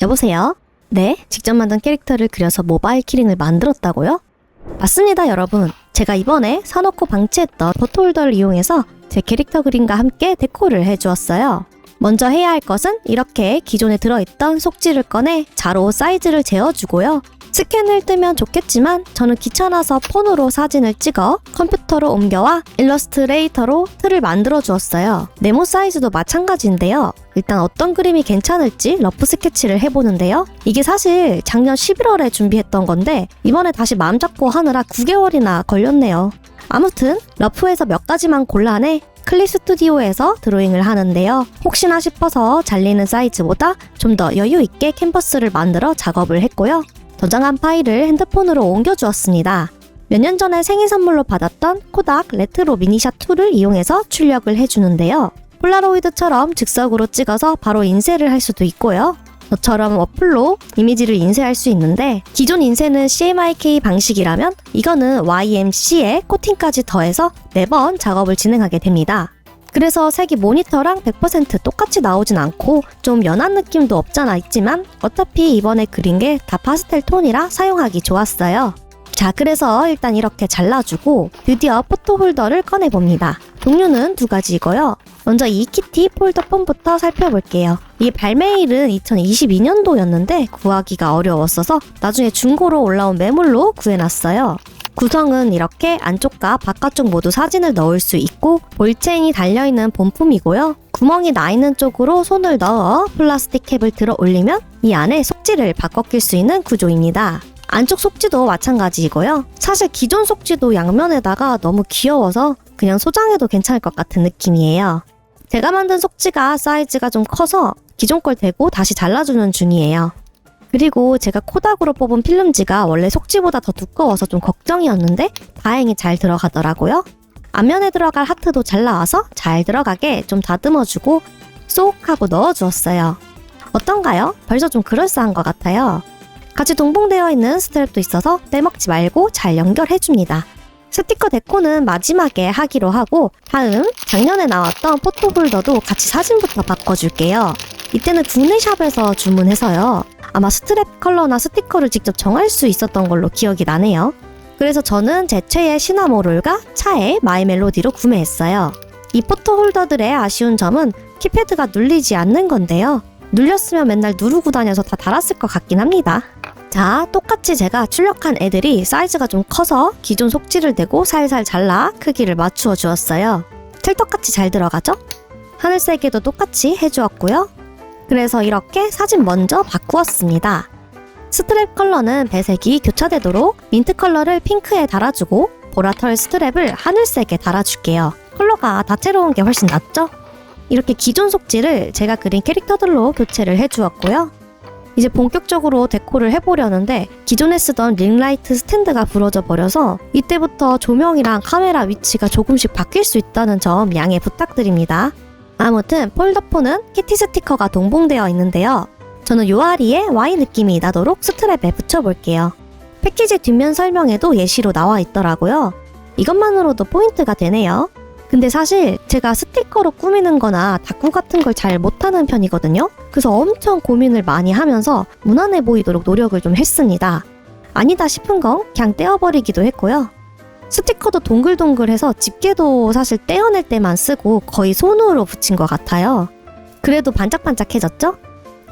여보세요? 네? 직접 만든 캐릭터를 그려서 모바일 키링을 만들었다고요? 맞습니다, 여러분. 제가 이번에 사놓고 방치했던 포토홀더를 이용해서 제 캐릭터 그림과 함께 데코를 해주었어요. 먼저 해야 할 것은 이렇게 기존에 들어있던 속지를 꺼내 자로 사이즈를 재어주고요. 스캔을 뜨면 좋겠지만 저는 귀찮아서 폰으로 사진을 찍어 컴퓨터로 옮겨와 일러스트레이터로 틀을 만들어 주었어요. 네모 사이즈도 마찬가지인데요. 일단 어떤 그림이 괜찮을지 러프 스케치를 해보는데요. 이게 사실 작년 11월에 준비했던 건데 이번에 다시 마음 잡고 하느라 9개월이나 걸렸네요. 아무튼 러프에서 몇 가지만 골라내 클립 스튜디오에서 드로잉을 하는데요. 혹시나 싶어서 잘리는 사이즈보다 좀 더 여유 있게 캔버스를 만들어 작업을 했고요. 저장한 파일을 핸드폰으로 옮겨주었습니다. 몇 년 전에 생일 선물로 받았던 코닥 레트로 미니샷 2를 이용해서 출력을 해주는데요. 폴라로이드처럼 즉석으로 찍어서 바로 인쇄를 할 수도 있고요. 저처럼 어플로 이미지를 인쇄할 수 있는데 기존 인쇄는 CMYK 방식이라면 이거는 YMC에 코팅까지 더해서 4번 작업을 진행하게 됩니다. 그래서 색이 모니터랑 100% 똑같이 나오진 않고 좀 연한 느낌도 없잖아 있지만 어차피 이번에 그린 게 다 파스텔 톤이라 사용하기 좋았어요. 자, 그래서 일단 이렇게 잘라주고 드디어 포토홀더를 꺼내봅니다. 종류는 2가지이고요. 먼저 이 키티 폴더 폰부터 살펴볼게요. 이 발매일은 2022년도였는데 구하기가 어려웠어서 나중에 중고로 올라온 매물로 구해놨어요. 구성은 이렇게 안쪽과 바깥쪽 모두 사진을 넣을 수 있고 볼체인이 달려있는 본품이고요. 구멍이 나 있는 쪽으로 손을 넣어 플라스틱 캡을 들어 올리면 이 안에 속지를 바꿔 낄 수 있는 구조입니다. 안쪽 속지도 마찬가지이고요. 사실 기존 속지도 양면에다가 너무 귀여워서 그냥 소장해도 괜찮을 것 같은 느낌이에요. 제가 만든 속지가 사이즈가 좀 커서 기존 걸 대고 다시 잘라주는 중이에요. 그리고 제가 코닥으로 뽑은 필름지가 원래 속지보다 더 두꺼워서 좀 걱정이었는데 다행히 잘 들어가더라고요. 앞면에 들어갈 하트도 잘 나와서 잘 들어가게 좀 다듬어주고 쏙 하고 넣어주었어요. 어떤가요? 벌써 좀 그럴싸한 것 같아요. 같이 동봉되어 있는 스트랩도 있어서 떼먹지 말고 잘 연결해줍니다. 스티커 데코는 마지막에 하기로 하고 다음 작년에 나왔던 포토홀더도 같이 사진부터 바꿔줄게요. 이때는 국내 샵에서 주문해서요. 아마 스트랩 컬러나 스티커를 직접 정할 수 있었던 걸로 기억이 나네요. 그래서 저는 제 최애 시나모롤과 차의 마이 멜로디로 구매했어요. 이 포토홀더들의 아쉬운 점은 키패드가 눌리지 않는 건데요. 눌렸으면 맨날 누르고 다녀서 다 닳았을 것 같긴 합니다. 자, 똑같이 제가 출력한 애들이 사이즈가 좀 커서 기존 속지를 대고 살살 잘라 크기를 맞추어 주었어요. 찰떡같이 잘 들어가죠? 하늘색에도 똑같이 해주었고요. 그래서 이렇게 사진 먼저 바꾸었습니다. 스트랩 컬러는 배색이 교차되도록 민트 컬러를 핑크에 달아주고 보라털 스트랩을 하늘색에 달아줄게요. 컬러가 다채로운 게 훨씬 낫죠? 이렇게 기존 속지를 제가 그린 캐릭터들로 교체를 해주었고요. 이제 본격적으로 데코를 해보려는데 기존에 쓰던 링라이트 스탠드가 부러져 버려서 이때부터 조명이랑 카메라 위치가 조금씩 바뀔 수 있다는 점 양해 부탁드립니다. 아무튼 폴더폰은 키티 스티커가 동봉되어 있는데요. 저는 요아리에 Y 느낌이 나도록 스트랩에 붙여볼게요. 패키지 뒷면 설명에도 예시로 나와 있더라고요. 이것만으로도 포인트가 되네요. 근데 사실 제가 스티커로 꾸미는 거나 다꾸 같은 걸 잘 못하는 편이거든요. 그래서 엄청 고민을 많이 하면서 무난해 보이도록 노력을 좀 했습니다. 아니다 싶은 건 그냥 떼어버리기도 했고요. 스티커도 동글동글해서 집게도 사실 떼어낼 때만 쓰고 거의 손으로 붙인 것 같아요. 그래도 반짝반짝해졌죠?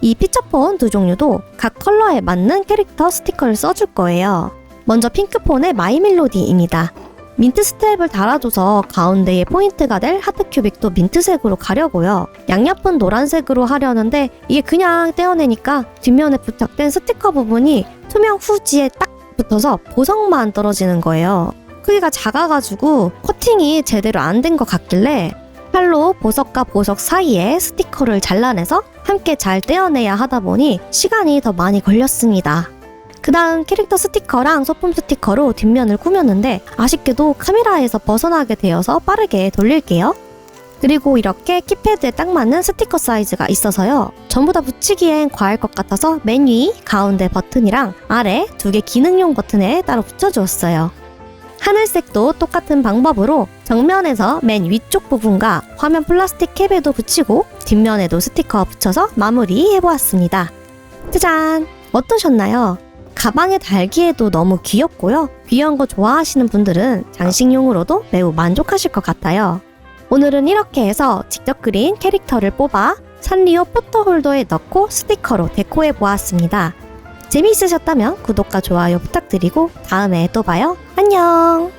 이 피처폰 2종류도 각 컬러에 맞는 캐릭터 스티커를 써줄 거예요. 먼저 핑크폰의 마이 멜로디입니다. 민트 스트랩을 달아줘서 가운데에 포인트가 될 하트 큐빅도 민트색으로 가려고요. 양옆은 노란색으로 하려는데 이게 그냥 떼어내니까 뒷면에 부착된 스티커 부분이 투명 후지에 딱 붙어서 보석만 떨어지는 거예요. 크기가 작아가지고 코팅이 제대로 안 된 것 같길래 칼로 보석과 보석 사이에 스티커를 잘라내서 함께 잘 떼어내야 하다 보니 시간이 더 많이 걸렸습니다. 그 다음 캐릭터 스티커랑 소품 스티커로 뒷면을 꾸몄는데 아쉽게도 카메라에서 벗어나게 되어서 빠르게 돌릴게요. 그리고 이렇게 키패드에 딱 맞는 스티커 사이즈가 있어서요. 전부 다 붙이기엔 과할 것 같아서 맨 위, 가운데 버튼이랑 아래 2개 기능용 버튼에 따로 붙여주었어요. 하늘색도 똑같은 방법으로 정면에서 맨 위쪽 부분과 화면 플라스틱 캡에도 붙이고 뒷면에도 스티커 붙여서 마무리해보았습니다. 짜잔! 어떠셨나요? 가방에 달기에도 너무 귀엽고요. 귀여운 거 좋아하시는 분들은 장식용으로도 매우 만족하실 것 같아요. 오늘은 이렇게 해서 직접 그린 캐릭터를 뽑아 산리오 포토홀더에 넣고 스티커로 데코해 보았습니다. 재미있으셨다면 구독과 좋아요 부탁드리고 다음에 또 봐요. 안녕!